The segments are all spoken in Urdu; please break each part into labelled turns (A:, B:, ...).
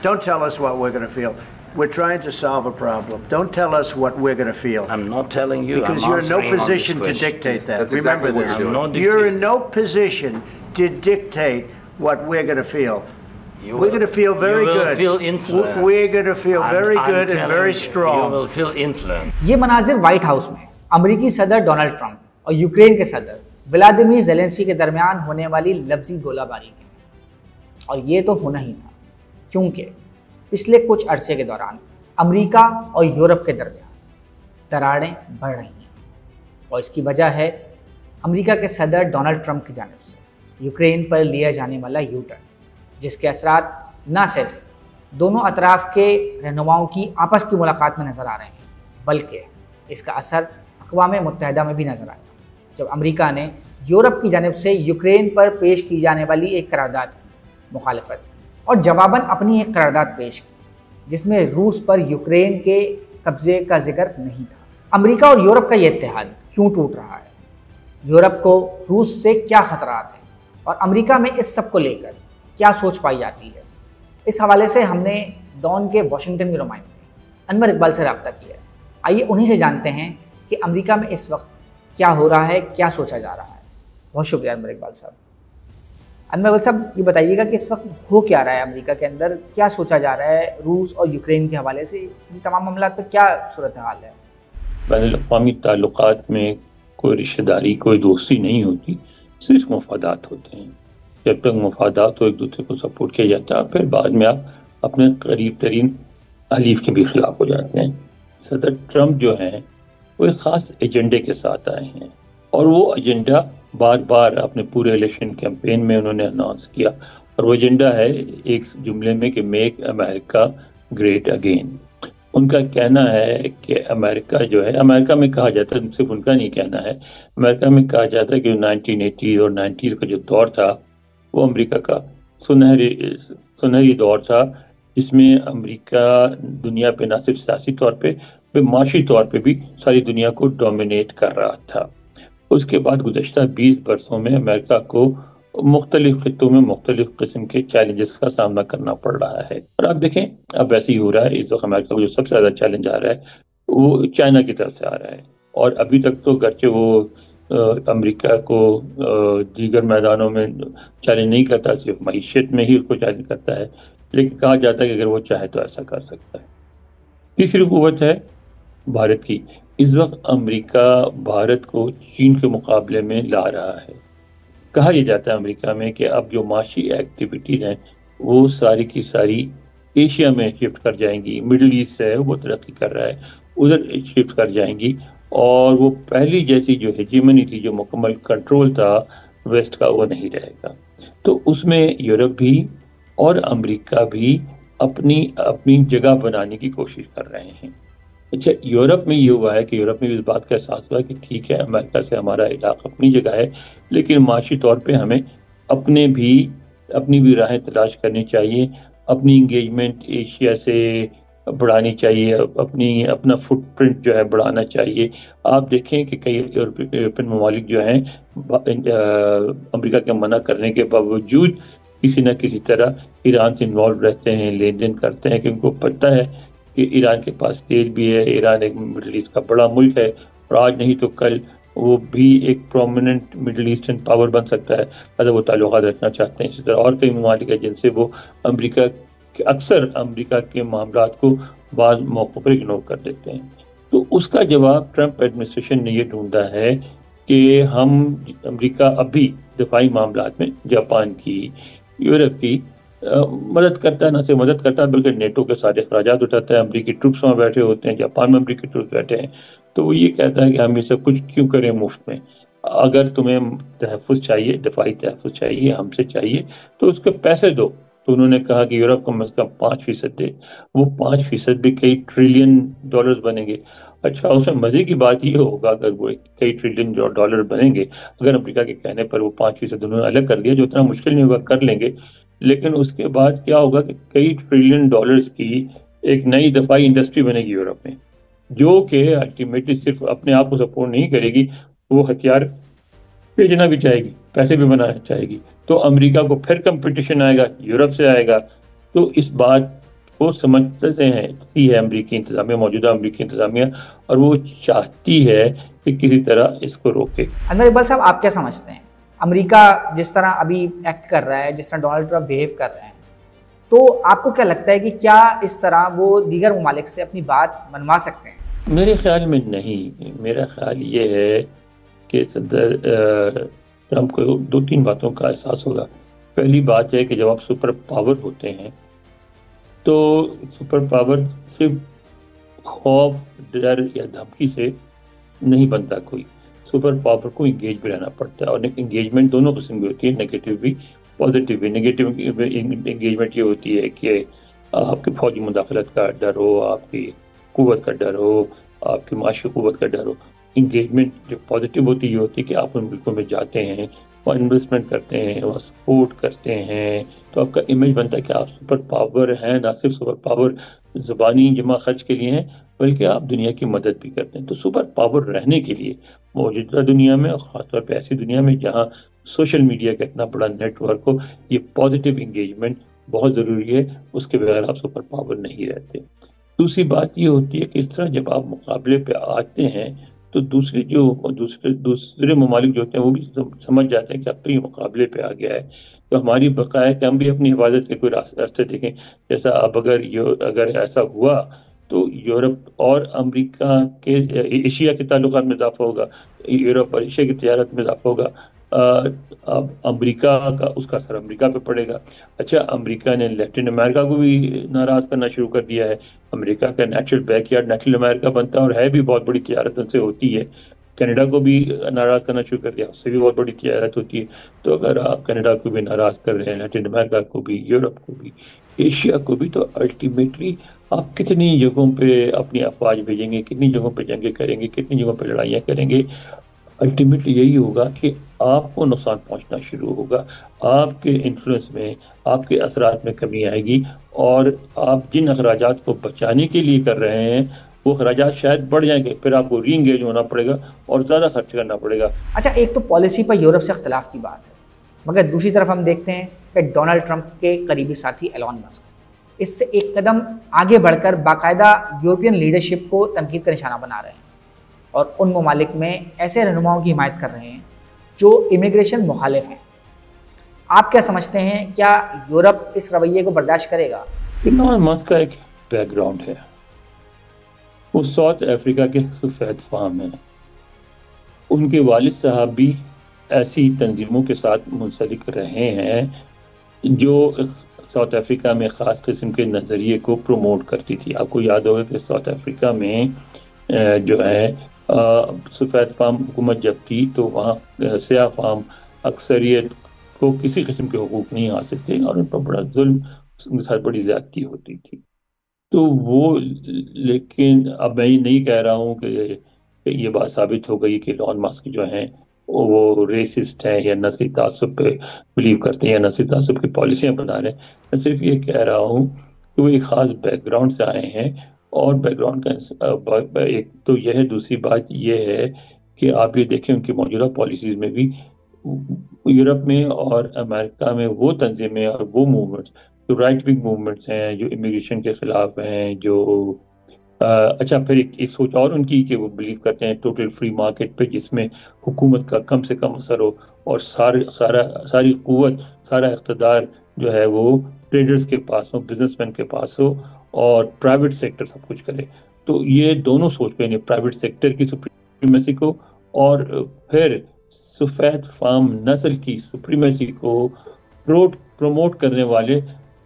A: Don't tell us what we're going to feel. We're trying to solve a problem. Don't tell us what we're going to feel.
B: I'm not telling you.
A: Because you're in no position to dictate that.
C: That's
A: Remember
C: exactly
A: this.
C: what you're doing.
A: You're in no position to dictate what we're going to feel. We're going to feel very good.
B: You will feel influence.
A: We're going to feel very good and very strong.
B: You will feel influence.
D: یہ مناظر وائٹ ہاؤس میں امریکی صدر ڈونلڈ ٹرمپ اور یوکرین کے صدر ولادیمیر زیلنسکی کے درمیان ہونے والی لفظی گولہ باری کے ہیں، اور یہ تو ہونا ہی تھا کیونکہ پچھلے کچھ عرصے کے دوران امریکہ اور یورپ کے درمیان دراڑیں بڑھ رہی ہیں، اور اس کی وجہ ہے امریکہ کے صدر ڈونلڈ ٹرمپ کی جانب سے یوکرین پر لیا جانے والا یو ٹرن، جس کے اثرات نہ صرف دونوں اطراف کے رہنماؤں کی آپس کی ملاقات میں نظر آ رہے ہیں، بلکہ اس کا اثر اقوام متحدہ میں بھی نظر آیا جب امریکہ نے یورپ کی جانب سے یوکرین پر پیش کی جانے والی ایک قرارداد کی مخالفت اور جواباً اپنی ایک قرارداد پیش کی جس میں روس پر یوکرین کے قبضے کا ذکر نہیں تھا۔ امریکہ اور یورپ کا یہ اتحاد کیوں ٹوٹ رہا ہے؟ یورپ کو روس سے کیا خطرات ہیں اور امریکہ میں اس سب کو لے کر کیا سوچ پائی جاتی ہے؟ اس حوالے سے ہم نے ڈان کے واشنگٹن کے نمائندے انور اقبال سے رابطہ کیا ہے۔ آئیے انہی سے جانتے ہیں کہ امریکہ میں اس وقت کیا ہو رہا ہے، کیا سوچا جا رہا ہے۔ بہت شکریہ انور اقبال صاحب۔ انور اقبال صاحب، یہ بتائیے گا کہ اس وقت ہو کیا رہا ہے امریکہ کے اندر، کیا سوچا جا رہا ہے روس اور یوکرین کے حوالے سے، ان تمام معاملات پہ کیا صورتحال ہے؟
E: بین الاقوامی تعلقات میں کوئی رشتہ داری، کوئی دوستی نہیں ہوتی، صرف مفادات ہوتے ہیں۔ جب تک مفادات ہو، ایک دوسرے کو سپورٹ کیا جاتا ہے، پھر بعد میں آپ اپنے قریب ترین حلیف کے بھی خلاف ہو جاتے ہیں۔ صدر ٹرمپ جو ہیں وہ ایک خاص ایجنڈے کے ساتھ آئے ہیں، اور وہ ایجنڈا بار بار اپنے پورے الیکشن کیمپین میں انہوں نے اناؤنس کیا، اور وہ ایجنڈا ہے ایک جملے میں کہ میک امریکہ گریٹ اگین۔ ان کا کہنا ہے کہ امریکہ جو ہے، امریکہ میں کہا جاتا ہے، صرف ان کا نہیں کہنا ہے، امریکہ میں کہا جاتا ہے کہ 1980 اور 90s کا جو دور تھا وہ امریکہ کا سنہری دور تھا، جس میں امریکہ دنیا پہ نہ صرف سیاسی طور پہ معاشی طور پہ بھی ساری دنیا کو ڈومینیٹ کر رہا تھا۔ اس کے بعد گزشتہ 20 برسوں میں امریکہ کو مختلف خطوں میں مختلف قسم کے چیلنجز کا سامنا کرنا پڑ رہا ہے، اور آپ دیکھیں اب ویسے ہی ہو رہا ہے۔ اس وقت امریکہ کو جو سب سے زیادہ چیلنج آ رہا ہے وہ چائنا کی طرف سے آ رہا ہے، اور ابھی تک تو گرچہ وہ امریکہ کو دیگر میدانوں میں چیلنج نہیں کرتا، صرف معیشت میں ہی اس کو چیلنج کرتا ہے، لیکن کہا جاتا ہے کہ اگر وہ چاہے تو ایسا کر سکتا ہے۔ تیسری قوت ہے بھارت کی۔ اس وقت امریکہ بھارت کو چین کے مقابلے میں لا رہا ہے۔ کہا یہ جاتا ہے امریکہ میں کہ اب جو معاشی ایکٹیویٹیز ہیں وہ ساری کی ساری ایشیا میں شفٹ کر جائیں گی، مڈل ایسٹ ہے وہ ترقی کر رہا ہے، ادھر شفٹ کر جائیں گی، اور وہ پہلی جیسی جو ہیجیمنی تھی، جو مکمل کنٹرول تھا ویسٹ کا، وہ نہیں رہے گا۔ تو اس میں یورپ بھی اور امریکہ بھی اپنی جگہ بنانے کی کوشش کر رہے ہیں۔ اچھا، یورپ میں یہ ہوا ہے کہ یورپ میں بھی اس بات کا احساس ہوا کہ ٹھیک ہے امریکہ سے ہمارا علاقہ اپنی جگہ ہے، لیکن معاشی طور پہ ہمیں اپنی بھی راہیں تلاش کرنی چاہیے، اپنی انگیجمنٹ ایشیا سے بڑھانی چاہیے، اپنا فٹ پرنٹ جو ہے بڑھانا چاہیے۔ آپ دیکھیں کہ کئی یورپین ممالک جو ہیں امریکہ کے منع کرنے کے باوجود کسی نہ کسی طرح ایران سے انوالو رہتے ہیں، لین دین کرتے ہیں، کہ ان کو پتہ ہے کہ ایران کے پاس تیل بھی ہے، ایران ایک مڈل ایسٹ کا بڑا ملک ہے، اور آج نہیں تو کل وہ بھی ایک پرومیننٹ مڈل ایسٹرن پاور بن سکتا ہے، اگر وہ تعلقات رکھنا چاہتے ہیں۔ اسی طرح اور کئی ممالک ہیں جن سے وہ اکثر امریکہ کے معاملات کو بعض موقعوں پر اگنور کر دیتے ہیں۔ تو اس کا جواب ٹرمپ ایڈمنسٹریشن نے یہ ڈھونڈا ہے کہ امریکہ اب بھی دفاعی معاملات میں جاپان کی، یورپ کی مدد کرتا ہے، نہ صرف مدد کرتا ہے بلکہ نیٹو کے سارے اخراجات اٹھاتا ہے۔ امریکی ٹروپس وہاں بیٹھے ہوتے ہیں، جاپان میں امریکی ٹروپس بیٹھے ہیں، تو وہ یہ کہتا ہے کہ ہم یہ سب کچھ کیوں کریں مفت میں؟ اگر تمہیں تحفظ چاہیے، دفاعی تحفظ چاہیے، ہم سے چاہیے، تو اس کے پیسے دو۔ تو انہوں نے کہا کہ یورپ کو کم از کم 5% دے۔ وہ 5% بھی کئی ٹریلین ڈالرز بنیں گے۔ اچھا، اس میں مزے کی بات یہ ہوگا اگر وہ کئی ٹریلین ڈالر بنیں گے، اگر امریکہ کے کہنے پر وہ 5% انہوں نے الگ کر دیا، جو اتنا مشکل نہیں ہوگا، کر لیں گے، لیکن اس کے بعد کیا ہوگا کہ کئی ٹریلین ڈالرز کی ایک نئی دفاعی انڈسٹری بنے گی یورپ میں، جو کہ الٹیمیٹلی صرف اپنے آپ کو سپورٹ نہیں کرے گی، وہ ہتھیار بھیجنا بھی چاہے گی، پیسے بھی بنانا چاہے گی۔ تو امریکہ کو پھر کمپٹیشن آئے گا، یورپ سے آئے گا۔ تو اس بات وہ سمجھتے ہیں ہے امریکی انتظامیہ، موجودہ امریکی انتظامیہ، اور وہ چاہتی ہے کہ کسی طرح اس کو روکے۔
D: انور اقبال صاحب، آپ کیا سمجھتے ہیں امریکہ جس طرح ابھی ایکٹ کر رہا ہے، جس طرح ڈونلڈ ٹرمپ بیہیو کر رہے ہیں، تو آپ کو کیا لگتا ہے کہ کیا اس طرح وہ دیگر ممالک سے اپنی بات منوا سکتے ہیں؟
E: میرے خیال میں نہیں۔ میرا خیال یہ ہے کہ صدر ٹرمپ کو 2-3 باتوں کا احساس ہوگا۔ پہلی بات ہے کہ جب آپ سپر پاور ہوتے ہیں تو سپر پاور صرف خوف، ڈر یا دھمکی سے نہیں بنتا کوئی، سپر پاور کو انگیج بھی رہنا پڑتا ہے، اور انگیجمنٹ دونوں قسم کی ہوتی ہے، نیگیٹو بھی پازیٹیو بھی۔ نیگیٹو انگیجمنٹ یہ ہوتی ہے کہ آپ کی فوجی مداخلت کا ڈر ہو، آپ کی قوت کا ڈر ہو، آپ کی معاشی قوت کا ڈر ہو۔ انگیجمنٹ جو پازیٹیو ہوتی ہے یہ ہوتی ہے کہ آپ ان ملکوں میں جاتے ہیں، وہاں انویسٹمنٹ کرتے ہیں، وہاں سپورٹ کرتے ہیں، تو آپ کا امیج بنتا ہے کہ آپ سپر پاور ہیں۔ نہ صرف سپر پاور زبانی جمع خرچ کے لیے ہیں بلکہ آپ دنیا کی مدد بھی کرتے ہیں۔ تو سپر پاور رہنے کے لیے موجودہ دنیا میں، اور خاص طور پہ ایسی دنیا میں جہاں سوشل میڈیا کا اتنا بڑا نیٹ ورک ہو، یہ پازیٹیو انگیجمنٹ بہت ضروری ہے، اس کے بغیر آپ سپر پاور نہیں رہتے۔ دوسری بات یہ ہوتی ہے کہ اس طرح جب آپ مقابلے پہ آتے ہیں تو دوسرے ممالک جو ہوتے ہیں وہ بھی سمجھ جاتے ہیں کہ اب تو یہ مقابلے پہ آ گیا ہے، تو ہماری بقا ہے کہ ہم بھی اپنی حفاظت کے کوئی راستے دیکھیں۔ جیسا اب اگر ایسا ہوا تو یورپ اور امریکہ کے ایشیا کے تعلقات میں اضافہ ہوگا، یورپ اور ایشیا کی تجارت میں اضافہ ہوگا۔ اب امریکہ کا اس کا اثر امریکہ پہ پڑے گا۔ اچھا، امریکہ نے لیٹن امریکہ کو بھی ناراض کرنا شروع کر دیا ہے۔ امریکہ کا نیچرل بیک یارڈ لیٹن امریکہ بنتا ہے اور ہے بھی بہت بڑی تجارت ان سے ہوتی ہے۔ کینیڈا کو بھی ناراض کرنا شروع کر دیا، اس سے بھی بہت بڑی تجارت ہوتی ہے۔ تو اگر آپ کینیڈا کو بھی ناراض کر رہے ہیں، لیٹن امریکہ کو بھی، یورپ کو بھی، ایشیا کو بھی، تو الٹیمیٹلی آپ کتنی جگہوں پہ اپنی افواج بھیجیں گے، کتنی جگہوں پہ جنگیں کریں گے، کتنی جگہوں پہ لڑائیاں کریں گے؟ الٹیمیٹلی یہی ہوگا کہ آپ کو نقصان پہنچنا شروع ہوگا، آپ کے انفلوئنس میں، آپ کے اثرات میں کمی آئے گی، اور آپ جن اخراجات کو بچانے کے لیے کر رہے ہیں وہ اخراجات شاید بڑھ جائیں گے، پھر آپ کو ری انگیج ہونا پڑے گا اور زیادہ خرچ کرنا پڑے گا۔
D: اچھا، ایک تو پالیسی پر یورپ سے اختلاف کی بات ہے، مگر دوسری طرف ہم دیکھتے ہیں کہ ڈونلڈ ٹرمپ کے قریبی ساتھی ایلون مسک اس سے ایک قدم آگے بڑھ کر باقاعدہ یورپین لیڈرشپ کو تنقید کا نشانہ بنا رہے ہیں، اور ان ممالک میں ایسے رہنماؤں کی حمایت کر رہے ہیں جو امیگریشن مخالف ہیں۔ آپ کیا سمجھتے ہیں، کیا یورپ اس رویے کو برداشت کرے گا؟
E: ایلون مسک کا ایک بیک گراؤنڈ ہے، وہ ساؤتھ افریقہ کے سفید فام ہیں، ان کے والد صاحب بھی ایسی تنظیموں کے ساتھ منسلک رہے ہیں جو ساؤتھ افریقہ میں خاص قسم کے نظریے کو پروموٹ کرتی تھی۔ آپ کو یاد ہوگا کہ ساؤتھ افریقہ میں جو ہے سفید فام حکومت جب تھی تو وہاں سیاہ فام اکثریت کو کسی قسم کے حقوق نہیں حاصل تھے، اور ان پر بڑا ظلم، ان کے ساتھ بڑی زیادتی ہوتی تھی۔ تو وہ، لیکن اب میں یہ نہیں کہہ رہا ہوں کہ یہ بات ثابت ہو گئی کہ ایلون مسک جو ہیں وہ ریسسٹ ہیں یا نسلی تعصب پہ بلیو کرتے ہیں یا نسلی تعصب کی پالیسیاں بنا رہے ہیں۔ میں صرف یہ کہہ رہا ہوں کہ وہ ایک خاص بیک گراؤنڈ سے آئے ہیں، اور بیک گراؤنڈ کا ایک تو یہ ہے، دوسری بات یہ ہے کہ آپ یہ دیکھیں ان کی موجودہ پالیسیز میں بھی یورپ میں اور امریکہ میں وہ تنظیمیں اور وہ موومنٹس جو رائٹ ونگ موومنٹس ہیں، جو امیگریشن کے خلاف ہیں، جو اچھا پھر ایک سوچ اور ان کی کہ وہ بلیو کرتے ہیں ٹوٹل فری مارکیٹ پہ، جس میں حکومت کا کم سے کم اثر ہو، اور ساری قوت، سارا اقتدار جو ہے وہ ٹریڈرز کے پاس ہو، بزنس مین کے پاس ہو، اور پرائیویٹ سیکٹر سب کچھ کرے۔ تو یہ دونوں سوچ پہ، پرائیویٹ سیکٹر کی سپریمیسی کو اور پھر سفید فام نسل کی سپریمیسی کو پروموٹ کرنے والے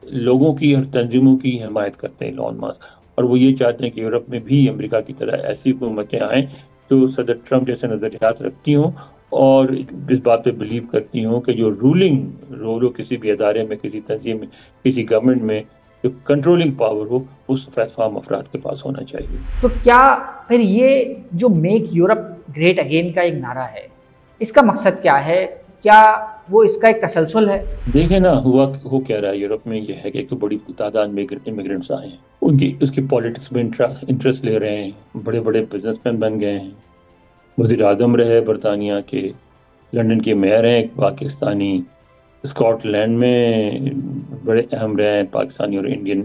E: لوگوں کی اور تنظیموں کی حمایت کرتے ہیں ایلون مسک، اور وہ یہ چاہتے ہیں کہ یورپ میں بھی امریکہ کی طرح ایسی حکومتیں آئیں جو صدر ٹرمپ جیسے نظریات رکھتی ہوں اور اس بات پہ بلیو کرتی ہوں کہ جو رولنگ رول ہو کسی بھی ادارے میں، کسی تنظیم میں، کسی گورنمنٹ میں، جو کنٹرولنگ پاور ہو وہ سفید فام افراد کے پاس ہونا چاہیے۔
D: تو کیا پھر یہ جو میک یورپ گریٹ اگین کا ایک نعرہ ہے، اس کا مقصد کیا ہے؟ کیا وہ اس کا ایک تسلسل ہے؟
E: دیکھیں نا، ہو کیا رہا ہے یورپ میں، یہ ہے کہ ایک تو بڑی تعداد میں امیگرینٹس آئے ہیں، اس کی پالیٹکس میں انٹرسٹ لے رہے ہیں، بڑے بڑے بزنس مین بن گئے ہیں، وزیر اعظم رہے برطانیہ کے، لنڈن کے میئر ہیں ایک پاکستانی، اسکاٹ لینڈ میں بڑے اہم رہے ہیں پاکستانی اور انڈین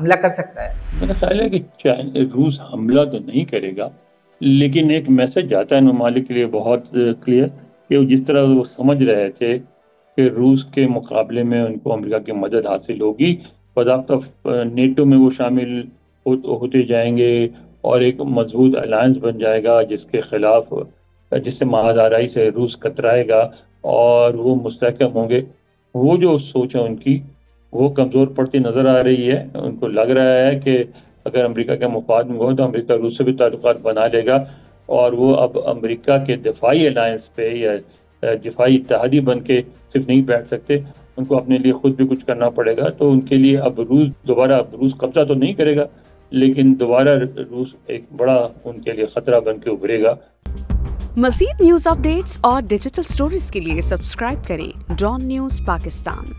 D: حملہ کر سکتا ہے؟
E: میرا خیال ہے کہ روس حملہ تو نہیں کرے گا، لیکن ایک میسج جاتا ہے ممالک کے لیے بہت کلیئر کہ جس طرح وہ سمجھ رہے تھے کہ روس کے مقابلے میں ان کو امریکہ کی مدد حاصل ہوگی، باضابطہ نیٹو میں وہ شامل ہوتے جائیں گے اور ایک مضبوط الائنس بن جائے گا جس کے خلاف، جس سے محاذ آرائی سے روس کترائے گا اور وہ مستحکم ہوں گے. وہ جو سوچ ہے ان کی وہ کمزور پڑتی نظر آ رہی ہے. ان کو لگ رہا ہے کہ اگر امریکہ کے مفاد میں ہو تو امریکہ روس سے بھی تعلقات بنا لے گا، اور وہ اب امریکہ کے دفاعی الائنس پہ یا دفاعی اتحادی بن کے صرف نہیں بیٹھ سکتے، ان کو اپنے لیے خود بھی کچھ کرنا پڑے گا. تو ان کے لیے اب روس قبضہ تو نہیں کرے گا، لیکن دوبارہ روس ایک بڑا ان کے لیے خطرہ بن کے ابھرے گا.
C: مزید نیوز اپ ڈیٹس اور ڈیجیٹل سٹوریز کے لیے سبسکرائب کریں ڈان نیوز پاکستان.